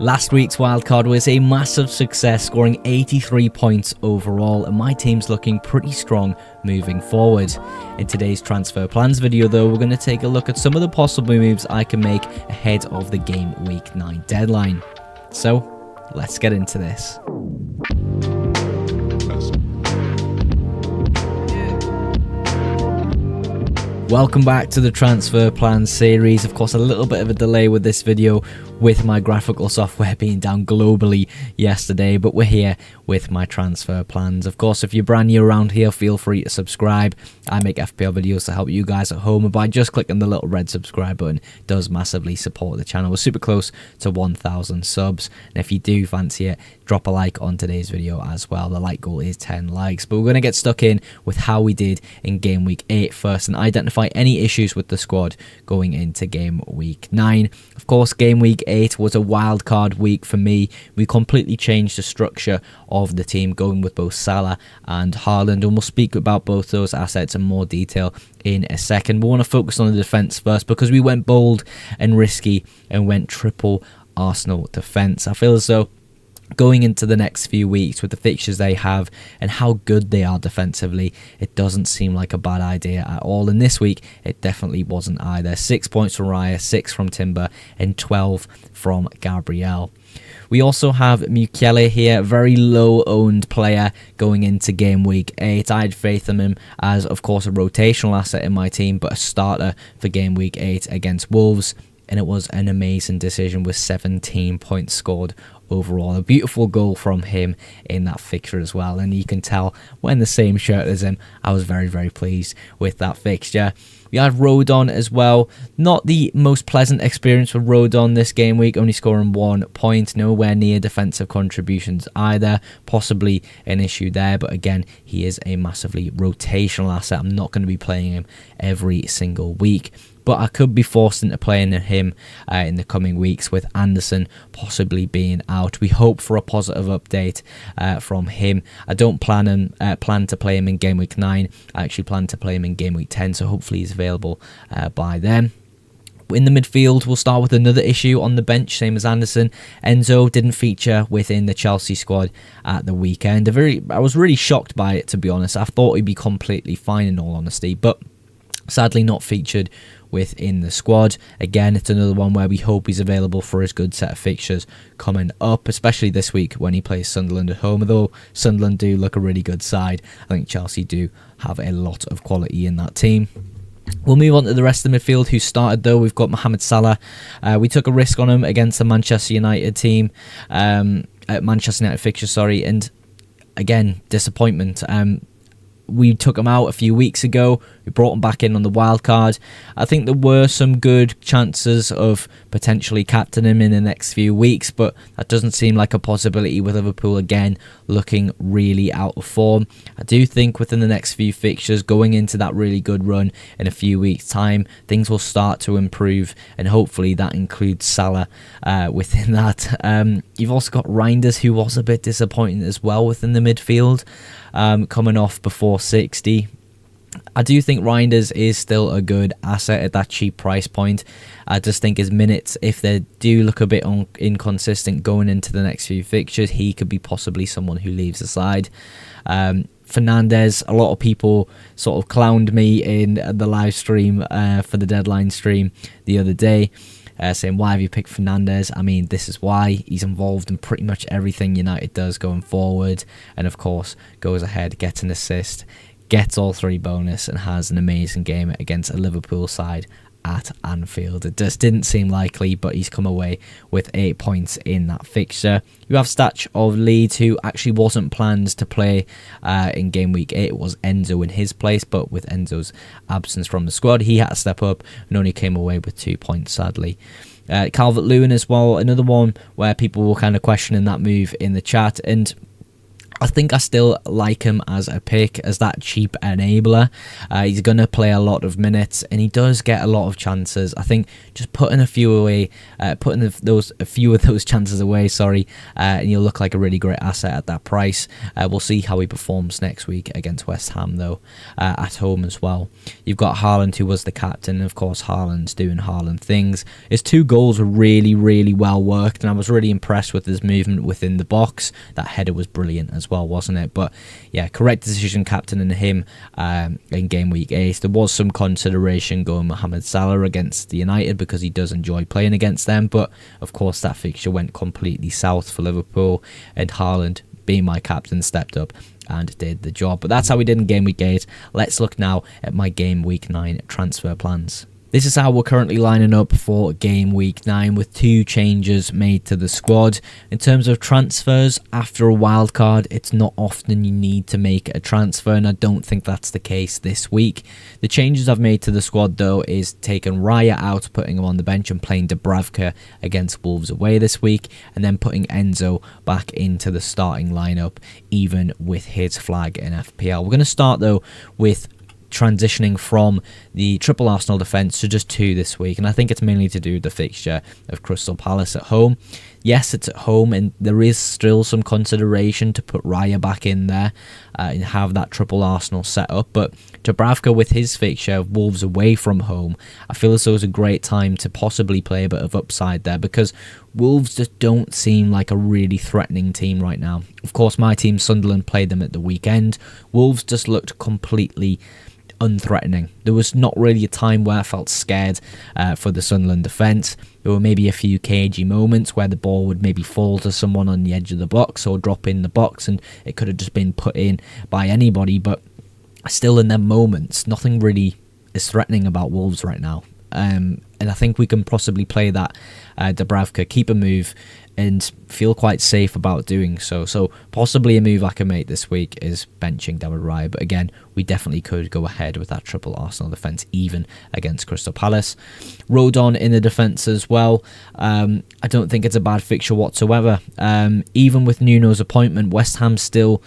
Last week's wildcard was a massive success, scoring 83 points overall, and my team's looking pretty strong moving forward. In today's transfer plans video though, we're going to take a look at some of the possible moves I can make ahead of the game week 9 deadline. So, let's get into this. Welcome back to the transfer plans series. Of course, a little bit of a delay with this video with my graphical software being down globally yesterday, but we're here with my transfer plans. Of course, if you're brand new around here, feel free to subscribe. I make FPL videos to help you guys at home, and by just clicking the little red subscribe button, it does massively support the channel. We're super close to 1,000 subs, and if you do fancy it, drop a like on today's video as well. The like goal is 10 likes, but we're going to get stuck in with how we did in game week 8 first and identify any issues with the squad going into game week 9. Of course, game week 8 was a wild card week for me. We completely changed the structure of the team, going with both Salah and Haaland, and we'll speak about both those assets in more detail in a second. We want to focus on the defence first because we went bold and risky and went triple Arsenal defence. I feel as though going into the next few weeks with the fixtures they have and how good they are defensively, it doesn't seem like a bad idea at all. And this week, it definitely wasn't either. 6 points from Raya, 6 from Timber, and 12 from Gabriel. We also have Mukiele here, very low-owned player going into game week 8. I had faith in him as, of course, a rotational asset in my team, but a starter for game week 8 against Wolves. And it was an amazing decision with 17 points scored overall. A beautiful goal from him in that fixture as well. And you can tell wearing the same shirt as him, I was very, very pleased with that fixture. We had Rodon as well. Not the most pleasant experience for Rodon this game week, only scoring 1 point. Nowhere near defensive contributions either. Possibly an issue there, but again, he is a massively rotational asset. I'm not going to be playing him every single week, but I could be forced into playing him in the coming weeks with Anderson possibly being out. We hope for a positive update from him. I don't plan to play him in game week 9. I actually plan to play him in game week 10, so hopefully he's available by then. In the midfield, we'll start with another issue on the bench, same as Anderson. Enzo didn't feature within the Chelsea squad at the weekend. I was really shocked by it, to be honest. I thought he'd be completely fine in all honesty, but sadly not featured within the squad. Again, it's another one where we hope he's available for his good set of fixtures coming up, especially this week when he plays Sunderland at home. Although Sunderland do look a really good side, I think Chelsea do have a lot of quality in that team. We'll move on to the rest of the midfield who started though. We've got Mohamed Salah. We took a risk on him against the Manchester United team, Manchester United fixture, and again, disappointment. We took him out a few weeks ago. We brought him back in on the wild card. I think there were some good chances of potentially captaining him in the next few weeks, but that doesn't seem like a possibility with Liverpool again looking really out of form. I do think within the next few fixtures, going into that really good run in a few weeks' time, things will start to improve, and hopefully that includes Salah within that. You've also got Reinders, who was a bit disappointing as well within the midfield, coming off before 60. I do think Reinders is still a good asset at that cheap price point. I just think his minutes, if they do look a bit inconsistent going into the next few fixtures, he could be possibly someone who leaves the side. Fernandes, a lot of people sort of clowned me in the live stream for the deadline stream the other day, saying, why have you picked Fernandes? I mean, this is why. He's involved in pretty much everything United does going forward, and of course goes ahead, gets an assist, gets all 3 bonus, and has an amazing game against a Liverpool side at Anfield. It just didn't seem likely, but he's come away with 8 points in that fixture. You have Stach of Leeds, who actually wasn't planned to play in game week 8. It was Enzo in his place, but with Enzo's absence from the squad, he had to step up and only came away with 2 points, sadly. Calvert-Lewin as well, another one where people were kind of questioning that move in the chat, and I think I still like him as a pick, as that cheap enabler. He's going to play a lot of minutes, and he does get a lot of chances. I think just putting a few away, a few of those chances away, and you'll look like a really great asset at that price. We'll see how he performs next week against West Ham, though, at home as well. You've got Haaland, who was the captain, and of course Haaland's doing Haaland things. His 2 goals were really, really well worked, and I was really impressed with his movement within the box. That header was brilliant as well, wasn't it? But yeah, correct decision captaining him in game week 8. There was some consideration going Mohamed Salah against the United because he does enjoy playing against them, but of course that fixture went completely south for Liverpool, and Haaland, being my captain, stepped up and did the job. But that's how we did in game week 8. Let's look now at my game week 9 transfer plans. This is how we're currently lining up for game week 9, with 2 changes made to the squad. In terms of transfers, after a wild card, it's not often you need to make a transfer, and I don't think that's the case this week. The changes I've made to the squad, though, is taking Raya out, putting him on the bench, and playing Dubravka against Wolves away this week, and then putting Enzo back into the starting lineup, even with his flag in FPL. We're going to start, though, with transitioning from the triple Arsenal defence to just 2 this week, and I think it's mainly to do with the fixture of Crystal Palace at home. Yes, it's at home, and there is still some consideration to put Raya back in there and have that triple Arsenal set up, but Dubravka, with his fixture of Wolves away from home, I feel as though it's a great time to possibly play a bit of upside there, because Wolves just don't seem like a really threatening team right now. Of course, my team, Sunderland, played them at the weekend. Wolves just looked completely unthreatening. There was not really a time where I felt scared for the Sunderland defence. There were maybe a few cagey moments where the ball would maybe fall to someone on the edge of the box or drop in the box, and it could have just been put in by anybody, but still in them moments, nothing really is threatening about Wolves right now. And I think we can possibly play that Dubravka, keep a move, and feel quite safe about doing so. So possibly a move I can make this week is benching David Raya. But again, we definitely could go ahead with that triple Arsenal defence, even against Crystal Palace. Rodon in the defence as well. I don't think it's a bad fixture whatsoever. Even with Nuno's appointment, West Ham still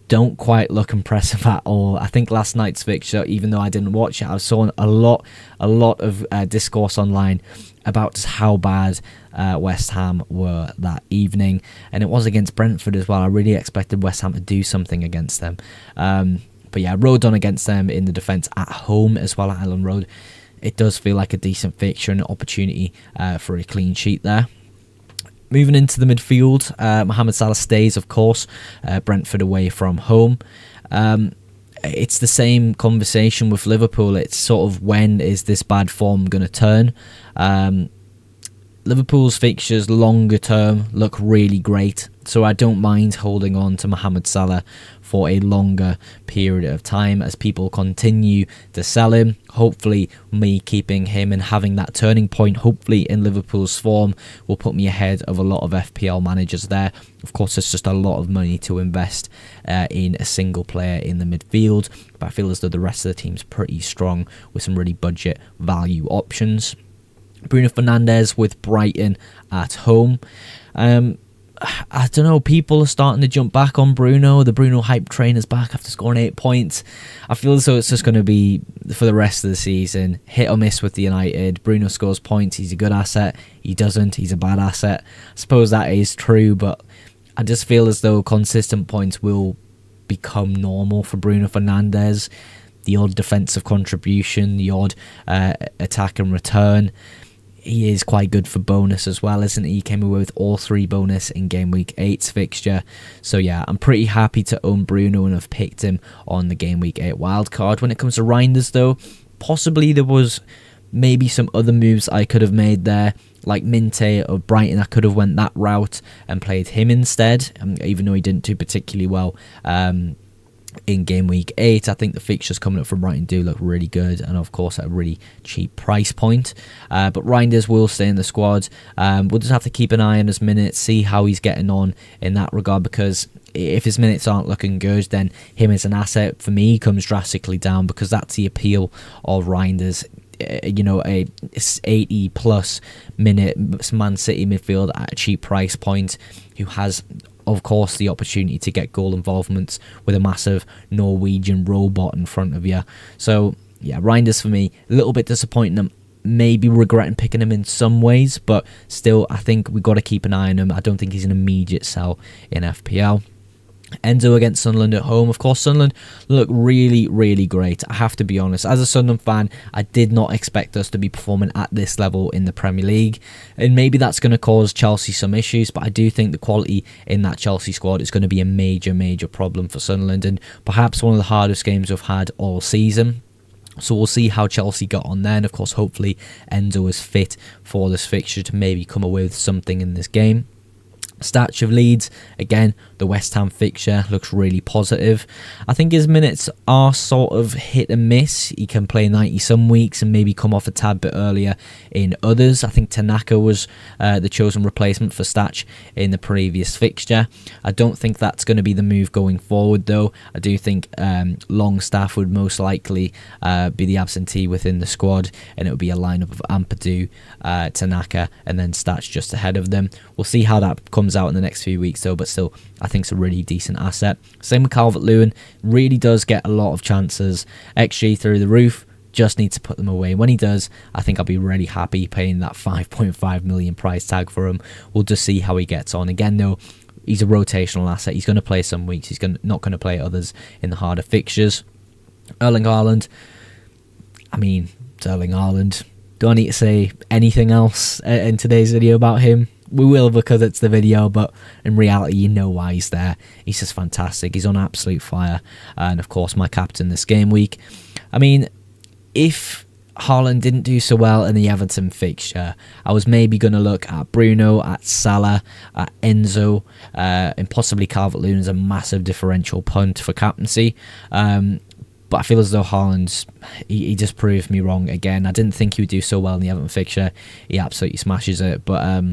don't quite look impressive at all. I think last night's fixture, even though I didn't watch it, I saw a lot of discourse online about just how bad West Ham were that evening, and it was against Brentford as well. I really expected West Ham to do something against them, but yeah, Rodon against them in the defence at home as well at Ellen Road. It does feel like a decent fixture and an opportunity for a clean sheet there. Moving into the midfield, Mohamed Salah stays, of course. Brentford away from home. It's the same conversation with Liverpool. It's sort of, when is this bad form going to turn? Liverpool's fixtures longer term look really great, so I don't mind holding on to Mohamed Salah for a longer period of time as people continue to sell him. Hopefully me keeping him and having that turning point, hopefully in Liverpool's form, will put me ahead of a lot of FPL managers there. Of course, it's just a lot of money to invest in a single player in the midfield, but I feel as though the rest of the team's pretty strong with some really budget value options. Bruno Fernandes with Brighton at home. I don't know, people are starting to jump back on Bruno. The Bruno hype train is back after scoring 8 points. I feel as though it's just going to be, for the rest of the season, hit or miss with the United. Bruno scores points, he's a good asset. He doesn't, he's a bad asset. I suppose that is true, but I just feel as though consistent points will become normal for Bruno Fernandes. The odd defensive contribution, the odd attack and return. He is quite good for bonus as well, isn't he? He came away with all 3 bonus in game week 8's fixture. So yeah, I'm pretty happy to own Bruno and have picked him on the game week 8 wildcard. When it comes to Reinders though, possibly there was maybe some other moves I could have made there, like Minte or Brighton. I could have went that route and played him instead, even though he didn't do particularly well in game week 8. I think the fixtures coming up from Brighton do look really good, and of course at a really cheap price point. But Reinders will stay in the squad. We'll just have to keep an eye on his minutes, see how he's getting on in that regard, because if his minutes aren't looking good, then him as an asset for me comes drastically down, because that's the appeal of Reinders. You know, a 80 plus minute Man City midfield at a cheap price point, who has of course, the opportunity to get goal involvements with a massive Norwegian robot in front of you. So, yeah, Reinders for me, a little bit disappointing. I'm maybe regretting picking him in some ways, but still, I think we've got to keep an eye on him. I don't think he's an immediate sell in FPL. Enzo against Sunderland at home. Of course, Sunderland look really, really great. I have to be honest. As a Sunderland fan, I did not expect us to be performing at this level in the Premier League. And maybe that's going to cause Chelsea some issues, but I do think the quality in that Chelsea squad is going to be a major, major problem for Sunderland, and perhaps one of the hardest games we've had all season. So we'll see how Chelsea got on there. And of course, hopefully Enzo is fit for this fixture to maybe come away with something in this game. Stats of Leeds, again, the West Ham fixture looks really positive. I think his minutes are sort of hit and miss. He can play 90 some weeks and maybe come off a tad bit earlier in others. I think Tanaka was the chosen replacement for Stach in the previous fixture. I don't think that's going to be the move going forward, though. I do think Longstaff would most likely be the absentee within the squad, and it would be a lineup of Ampadu, Tanaka, and then Stach just ahead of them. We'll see how that comes out in the next few weeks, though, but still, I think it's a really decent asset. Same with Calvert-Lewin, really does get a lot of chances, XG through the roof, just needs to put them away. When he does, I think I'll be really happy paying that 5.5 million price tag for him. We'll just see how he gets on. Again, though, he's a rotational asset. He's going to play some weeks, he's not going to play others in the harder fixtures. Erling Haaland, I mean, it's Erling Haaland. Do I need to say anything else in today's video about him? We will, because it's the video, but in reality, you know why he's there. He's just fantastic. He's on absolute fire. And of course, my captain this game week. I mean, if Haaland didn't do so well in the Everton fixture, I was maybe going to look at Bruno, at Salah, at Enzo, and possibly Calvert-Lewin as a massive differential punt for captaincy. But I feel as though Haaland, he just proved me wrong again. I didn't think he would do so well in the Everton fixture. He absolutely smashes it. But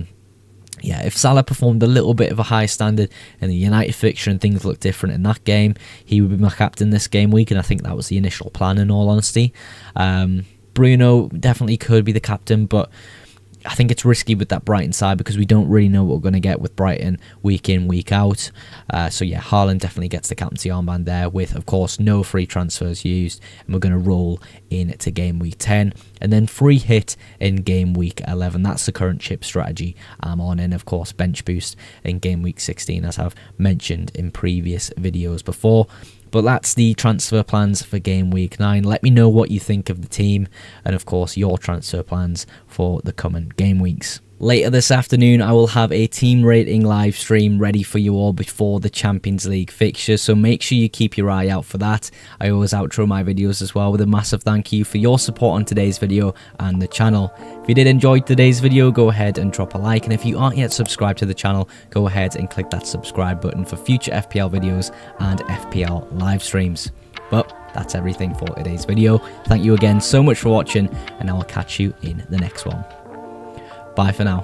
yeah, if Salah performed a little bit of a high standard in the United fixture and things looked different in that game, he would be my captain this game week, and I think that was the initial plan, in all honesty. Bruno definitely could be the captain, but I think it's risky with that Brighton side because we don't really know what we're going to get with Brighton week in, week out. So yeah, Haaland definitely gets the captaincy armband there with, of course, no free transfers used. And we're going to roll into game week 10 and then free hit in game week 11. That's the current chip strategy I'm on. And of course, bench boost in game week 16, as I've mentioned in previous videos before. But that's the transfer plans for game week 9. Let me know what you think of the team and, of course, your transfer plans for the coming game weeks. Later this afternoon, I will have a team rating live stream ready for you all before the Champions League fixture, so make sure you keep your eye out for that. I always outro my videos as well with a massive thank you for your support on today's video and the channel. If you did enjoy today's video, go ahead and drop a like, and if you aren't yet subscribed to the channel, go ahead and click that subscribe button for future FPL videos and FPL live streams. But that's everything for today's video. Thank you again so much for watching, and I will catch you in the next one. Bye for now.